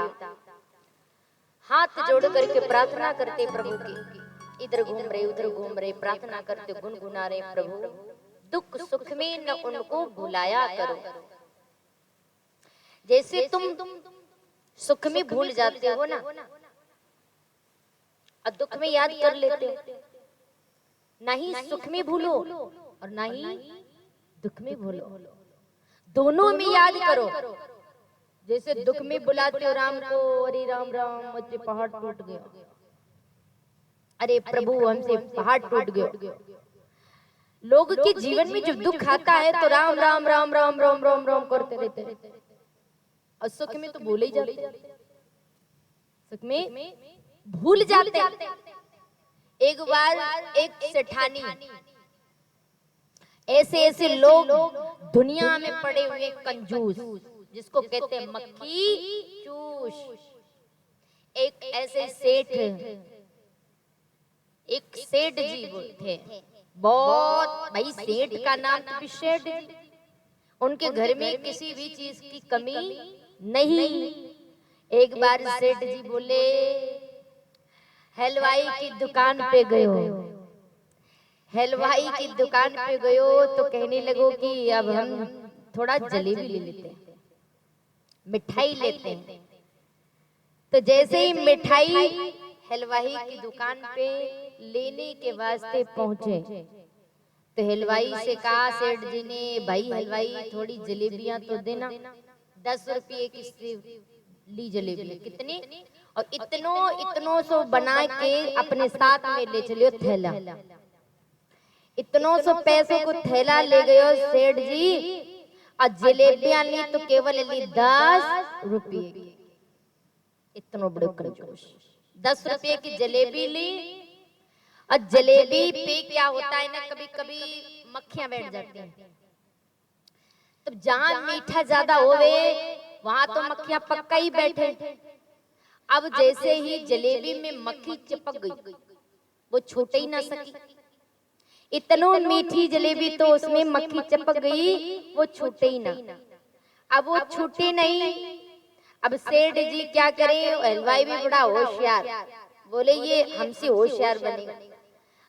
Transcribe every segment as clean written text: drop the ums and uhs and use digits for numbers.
देवता हाथ जोड़ करके प्रार्थना करते प्रभु की, इधर घूम रहे उधर घूम रहे, प्रार्थना करते गुनगुना रहे, प्रभु दुख सुख में न उनको भुलाया करो। जैसे तुम सुख में भूल जाते हो ना और दुख में याद कर लेते हो, ना ही सुख में भूलो और ना ही दुख में भूलो, दोनों में याद करो। जैसे दुख में बुलाते हो राम को, अरे राम राम मुझसे पहाड़ टूट गया, अरे प्रभु हमसे पहाड़ टूट गया। लोग के जीवन में जब दुख आता है तो राम राम राम राम राम राम राम करते रहते हैं, और सुख में तो भूल ही जाते, सुख में भूल जाते। एक बार एक सेठानी, ऐसे ऐसे लोग दुनिया में पड़े हुए कंजूस, जिसको कहते हैं मक्खी चूस, एक ऐसे सेठ, एक सेठ जी थे, बहुत भाई सेठ का नाम तो सेठ, उनके घर में किसी भी चीज की कमी नहीं। एक बार सेठ जी बोले हलवाई की दुकान पे गयो, हलवाई की दुकान पे गयो तो कहने लगो कि अब हम थोड़ा जलेबी ले लेते हैं, मिठाई लेते हैं। तो जैसे ही मिठाई हलवाई की दुकान पे लेने के वास्ते पहुंचे तो हलवाई से कहा सेठ जी ने, भाई हलवाई थोड़ी जलेबियां तो देना, 10 रुपये की ली जलेबी, कितनी, और इतनों सो बना के अपने साथ में ले चलियो थैला, इतनों सो पैसों को थैला ले गयो सेठ जी, और जलेबियां ली तो केवल ली 10 रुपये की। इतनो बड़े कंजूस, 10 रुपये की जलेबी ली, और जलेबी पे क्या होता है ना, कभी कभी मक्खियां बैठ जाती हैं, तो जहां मीठा ज्यादा होवे वहां तो मक्खियां पक्का ही बैठे। अब जैसे ही जलेबी में मक्खी चिपक गई, वो छूट ही ना सकी, इतनो मीठी जलेबी तो उसमें मक्खी चिपक गई, वो छूटे ही ना। अब वो छूटे नहीं, अब सेठ जी क्या करे, हलवाई भी बड़ा होशियार, बोले ये हमसे होशियार बनेगा।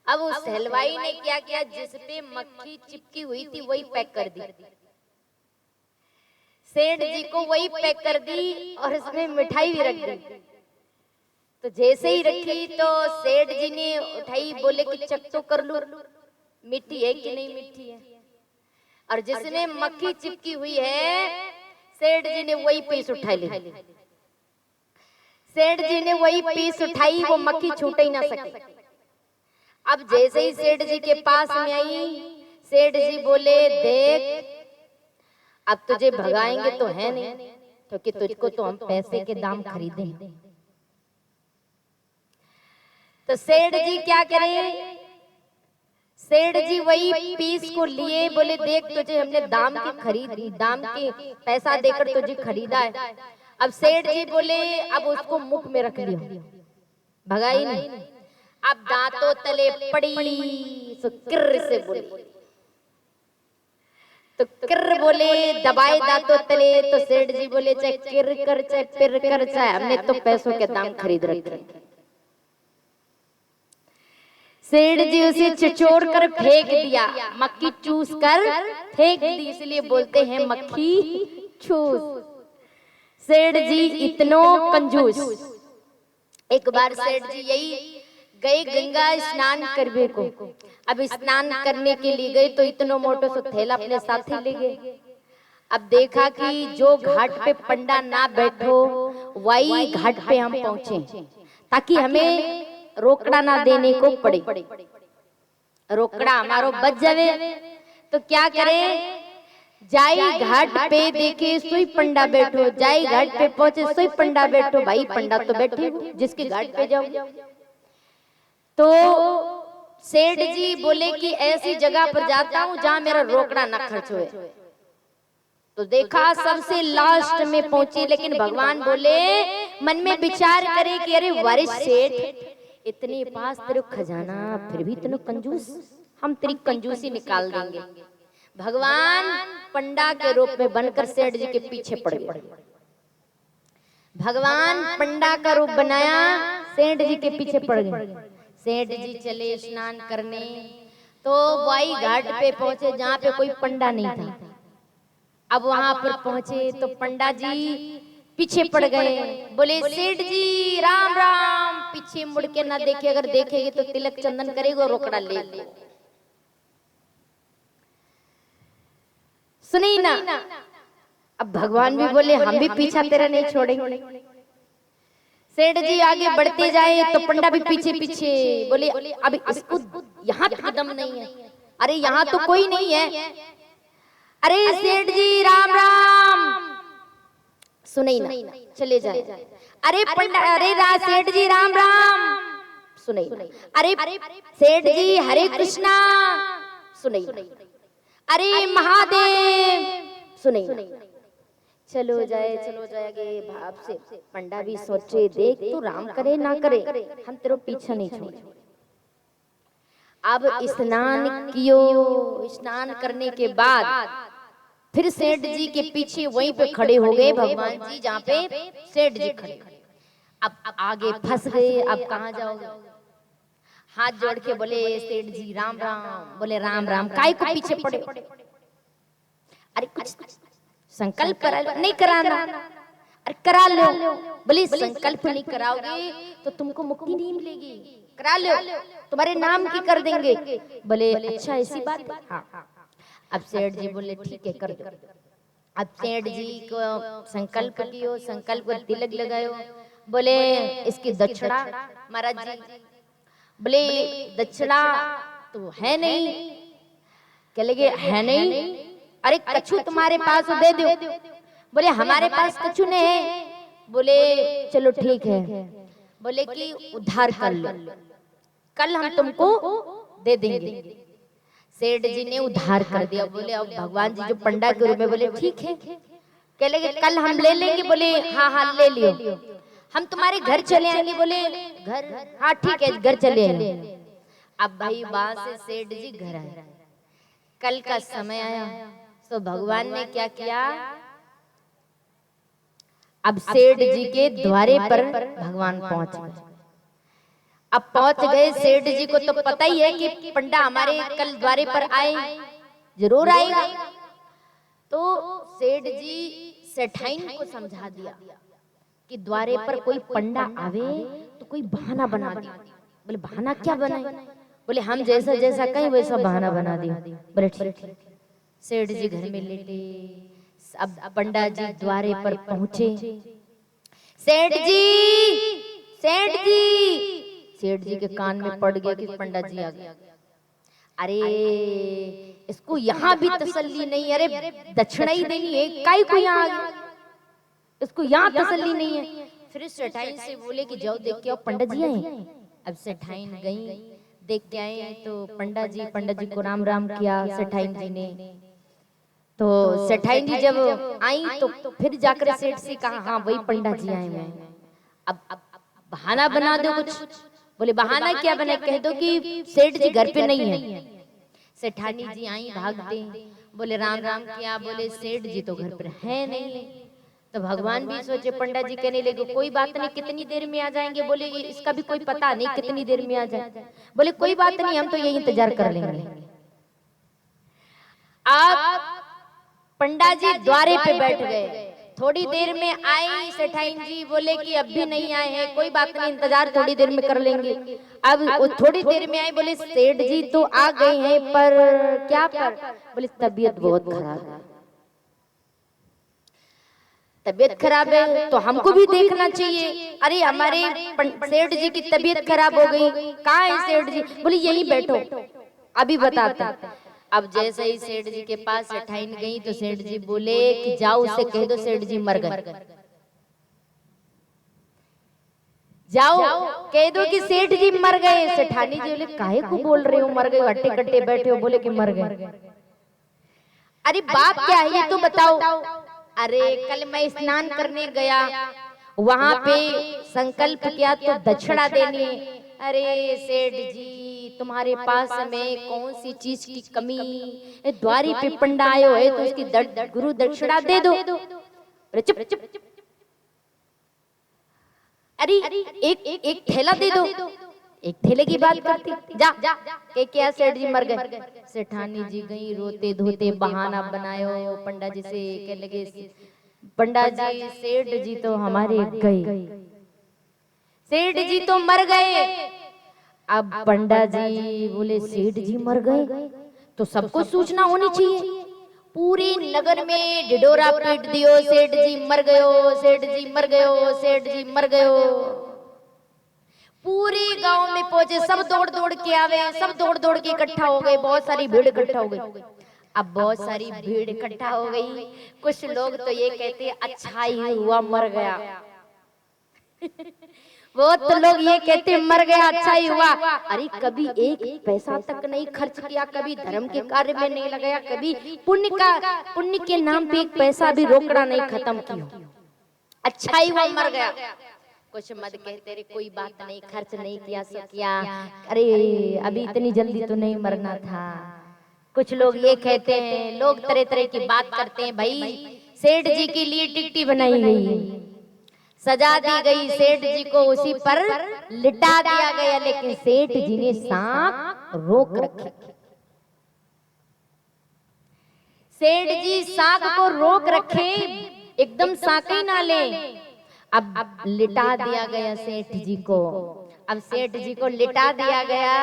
अब उस हलवाई ने क्या किया, जिसपे मक्खी चिपकी हुई थी वही पैक कर दी, सेठ जी को वही पैक कर दी, और इसमें मिठाई भी रख दी। तो जैसे ही रखी तो सेठ जी ने उठाई, बोले कि चख तो कर लूं, मीठी है कि नहीं मीठी है, और जिसमें मक्खी चिपकी हुई है सेठ जी ने वही पीस उठा ली, सेठ जी ने वही पीस उठाई, वो मक्खी छूटे ही ना सकी। अब जैसे ही सेठ जी के पास में आई, सेठ जी बोले देख अब तुझे भगाएंगे तो है नहीं, क्योंकि तुझको तो हम पैसे के दाम खरीदे हैं। तो सेठ जी क्या करें, सेठ जी वही पीस को लिए, बोले देख तुझे हमने दाम के पैसा देकर तुझे खरीदा है। अब सेठ जी बोले अब उसको मुख में रख लियो, भगाई नहीं। अब दांतों तले पड़ी सो किर्र से बोले, तो किर्र बोले दबाए दांतों तले, तो सेठ जी बोले चाहे किर्र कर चाहे पिर कर, चाहे हमने तो पैसों के दाम खरीद रखे। सेठ जी उसे छिछोड़ कर फेंक दिया, मक्खी चूस कर फेंक दी, इसलिए बोलते हैं मक्खी चूस। सेठ जी इतनो कंजूस। एक बार सेठ जी यही गए गंगा स्नान करने को, अब स्नान करने के लिए गए तो इतनो मोटो सो थैला अपने साथ ही ले गए। अब देखा कि जो घाट पे पंडा ना बैठो वही घाट पे हम पहुंचे, ताकि हमें रोकड़ा ना देने को पड़े, रोकड़ा हमारो बच जावे। तो क्या करे, जाई घाट पे देखे सोई पंडा बैठो, जाई घाट पे पहुंचे सोई पंडा बैठो, भाई पंडा तो बैठे जिसके घाट पे जाओ। तो सेठ जी बोले कि ऐसी जगह पर जाता हूं जहां मेरा रोकड़ा ना खर्च हुए। तो देखा सबसे लास्ट में पहुंची, लेकिन भगवान बोले मन में विचार करे कि अरे वरिष्ठ सेठ इतने पास तेरे खजाना, फिर भी इतने कंजूस, हम तेरी कंजूसी निकाल देंगे। भगवान पंडा के रूप में बनकर सेठ जी के पीछे पड़ गए। भगवान पंडा का रूप बनाया, सेठ जी के पीछे पड़ गए। सेठ जी चले स्नान करने, तो वाई घाट पे पहुंचे जहाँ पे कोई पंडा नहीं था। अब वहां पर पहुंचे तो पंडा जी पीछे पड़ गए। बोले सेठ जी राम राम। पीछे मुड़ के ना देखे, अगर देखेगे तो तिलक चंदन करेगा, रोकड़ा ले सुनी ना। अब भगवान भी बोले हम भी पीछा तेरा नहीं छोड़ेंगे। सेठ जी आगे बढ़ते जाए तो पंडा भी पीछे पीछे। बोले अब इसको यहाँ तक दम नहीं है, अरे यहाँ तो कोई नहीं है। अरे सेठ जी राम राम, सुने ना, चले जाए। अरे पंडा, अरे सेठ जी राम राम, सुने। अरे सेठ जी हरे कृष्णा, सुने। अरे महादेव, सुने। चलो जाए भाव से। पंडा भी सोचे देख तू राम करे ना करे, हम तेरे पीछे नहीं छोड़े। अब स्नान कियो, स्नान करने के बाद फिर सेठ जी के पीछे वहीं पे खड़े हो गए भगवान जी, जहाँ पे सेठ जी खड़े। अब आगे फंस गए, अब कहाँ जाओगे? हाथ जोड़ के बोले सेठ जी राम राम। बोले राम राम, काय को पीछे पड़े? अरे कुछ संकल्प करा नहीं कराना, अरे करा लो। बोले संकल्प नहीं कराओगे तो तुमको मुक्ति नहीं मिलेगी, करा लो, तुम्हारे नाम की कर देंगे। बोले अच्छा ऐसी बात है, हाँ। अब सेठ जी बोले ठीक है कर दो। अब सेठ जी को संकल्प कियो, संकल्प को तिलक लगायो। बोले इसकी दक्षिणा महाराज जी, बोले दक्षिणा तो है नहीं। क्या लगे है नहीं? अरे कछु तुम्हारे पास दे दो। बोले हमारे पास कछु नहीं है। बोले चलो ठीक है। बोले कि उद्धार कर लो, कल हम तुमको दे देंगे। सेठ जी ने उद्धार कर दिया। बोले अब भगवान जी जो पंडा के रूप में, बोले ठीक है, कह लगे कल हम ले लेंगे। बोले हाँ हाँ ले लियो, हम तुम्हारे घर चले आएंगे। बोले घर, हाँ ठीक है घर चले आएंगे। अब भाई वहां से सेठ जी घर आए। कल का समय आया तो भगवान ने क्या किया, अब सेठ जी के द्वारे पर भगवान पहुंच गए। अब पहुंच गए, सेठ जी को तो पता ही है कि पंडा हमारे कल द्वारे पर आए, जरूर आएगा। तो सेठ जी सेठाइन को समझा दिया कि द्वारे पर कोई पंडा आवे तो कोई बहाना बना दिया। बोले बहाना क्या बनाए? बोले हम जैसा जैसा कहीं वैसा बहाना बना दिया। बोले ठीक। सेठ जी घर में लेटे। अब पंडा जी द्वारे पर पहुंचे। सेठ जी, सेठ जी। सेठ जी के कान में पड़ गया कि पंडा जी आ गए। अरे इसको यहाँ भी तसल्ली नहीं, अरे दक्षिणा ही देनी है, काई को यहाँ आ गया, इसको यहाँ तसल्ली नहीं है। फिर सेठाइन से बोले कि जाओ देख के आओ पंडा जी आए। अब सेठाइन गई, देख के आए तो पंडा जी को राम राम किया सेठाइन जी ने। तो सेठाइन जी जब आई तो फिर जाकर सेठ से कहा हाँ वही पंडा जी आए मैं। अब बहाना बना दो कुछ। बोले बहाना क्या बना, कह दो कि सेठ जी घर पे नहीं है। सेठानी जी आई भागते, बोले राम राम किया। बोले सेठ जी तो घर पर है नहीं। तो भगवान भी सोचे, पंडा जी कहने लगे कोई बात नहीं, कितनी देर में आ जाएंगे। बोले इसका भी कोई पता नहीं कितनी देर में आ जाए। बोले कोई बात नहीं, हम तो यही इंतजार कर लेंगे। आप पंडा जी द्वारे पे बैठ गए। थोड़ी देर में आई सेठाइन जी, बोले कि अब भी नहीं आए हैं, कोई बात नहीं इंतजार थोड़ी देर में कर लेंगे। अब थोड़ी देर में आए, बोले सेठ जी तो आ गए हैं पर क्या पर? बोले तबीयत बहुत खराब है। तबीयत खराब है तो हमको भी देखना चाहिए। अरे हमारे सेठ जी की तबीयत खराब हो गई, कहाँ है सेठ जी? बोले यहीं बैठो अभी बताते। अब जैसे ही सेठ जी के पास सेठाइन गई तो सेठ जी बोले कि जाओ उससे कह दो सेठ जी मर गए। जाओ कह दो कि सेठ जी मर गए। सेठानी जी बोले काहे को बोल रहे हो मर गए, हट्टे कट्टे बैठे हो, बोले कि मर गए। अरे बात क्या है ये तो बताओ। अरे कल मैं स्नान करने गया, वहां पे संकल्प किया तो दक्षिणा देनी। अरे सेठ जी तुम्हारे पास में कौन सी चीज की कमी? द्वारी पे पंडा आयो है तो उसकी गुरु दक्षिणा दे दो। अरे चुप चुप। अरे एक थैला दे दो, एक थैले की बात करती, जा के क्या सेठ जी मर गए। सेठानी जी गई रोते धोते, बहाना बनायो पंडा जी से, कह लगे पंडा जी सेठ जी तो हमारे गए, सेठ जी तो मर गए। अब पंडा जी बोले सेठ जी मर गए तो सबको सूचना होनी चाहिए, पूरे नगर में ढिढोरा पीट दियो, सेठ जी मर गयो, सेठ जी मर गयो, सेठ जी मर गयो। पूरे गांव में पहुंचे, सब दौड़ दौड़ के आवे, सब दौड़ दौड़ के इकट्ठा हो गए, बहुत सारी भीड़ इकट्ठा हो गई। अब बहुत सारी भीड़ इकट्ठा हो गई, कुछ लोग तो ये कहते अच्छा ही हुआ मर गया वो तो लोग ये कहते मर गया अच्छा ही हुआ। अरे कभी एक पैसा तक नहीं खर्च किया, कभी धर्म के कार्य में नहीं लगाया, कभी पुण्य के नाम पे एक पैसा भी रोकड़ा नहीं खत्म किया, अच्छा ही हुआ मर गया। कुछ मत कहते रे कोई बात नहीं, खर्च नहीं किया सो किया, अरे अभी इतनी जल्दी तो नहीं मरना था। कुछ लोग ये कहते हैं, लोग तरह तरह की बात करते हैं, भाई सेठ जी के लिए टिकटी बनाई गई, सजा दी गई, सेठ जी को उसी पर लिटा दिया गया, लेकिन सेठ जी ने सांप रोक रखे। सेठ जी सांप को रोक रखे, एकदम सांप ही ना ले। अब लिटा दिया गया सेठ जी को, अब सेठ जी को लिटा दिया गया,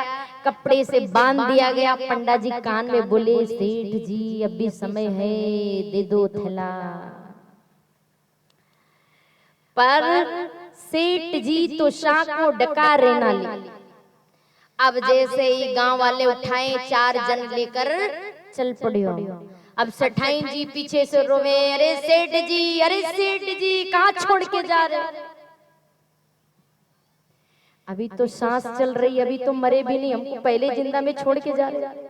कपड़े से बांध दिया गया। पंडा जी कान में बोले सेठ जी अभी समय है, दे दो थैला। पर सेठ जी तो शाख को डका रहना ले। अब जैसे ही गांव वाले उठाए, 4 जन लेकर चल पड़ियो। अब सेठाई जी पीछे से रोवे, अरे सेठ जी, अरे सेठ जी कहाँ छोड़ के जा रहे, अभी तो सांस चल रही, अभी तो मरे भी नहीं, हमको पहले जिंदा में छोड़ के जा रहे।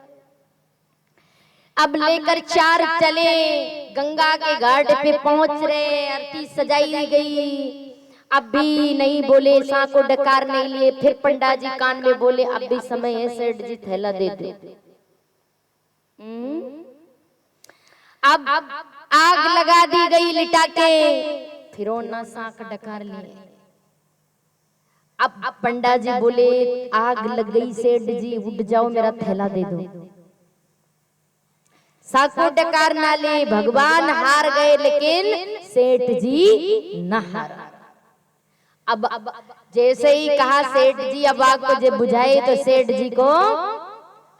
अब लेकर 4 चले, गंगा के घाट पे पहुंच रहे, आरती सजाई गई। अब भी नहीं बोले, सांप को डकार नहीं लिए। फिर पंडा जी कान में बोले अब भी समय है, सेठ जी थैला दे दो। अब आग लगा दी गई लिटा के, फिर ना सांप डकार लिए। अब पंडा जी बोले आग लग गई सेठ जी, उठ जाओ मेरा थैला दे दो। साको डकार ना ले, भगवान हार गए लेकिन सेठ जी न हारा। अब जैसे ही कहा सेठ जी अब आग को जब बुझाए तो सेठ जी को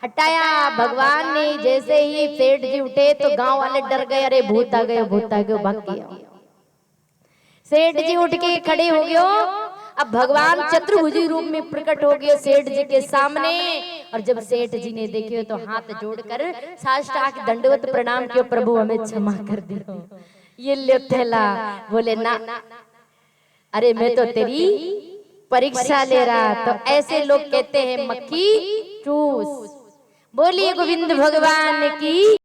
हटाया भगवान ने। जैसे ही सेठ जी उठे तो गांव वाले डर गए, अरे भूत आ गए, भूत आ गए, भाग गया। सेठ जी उठ के खड़े हो गए। अब भगवान चतुर्भुजी रूप में प्रकट हो गए सेठ जी के सामने। और जब सेठ जी ने देखे तो हाथ जोड़कर साष्टांग दंडवत प्रणाम किया, प्रभु हमें क्षमा कर दियो, ये ले थैला। बोले ना, अरे मैं तो तेरी परीक्षा ले रहा। तो ऐसे लोग कहते हैं मक्खी चूस। बोलिए गोविंद भगवान की।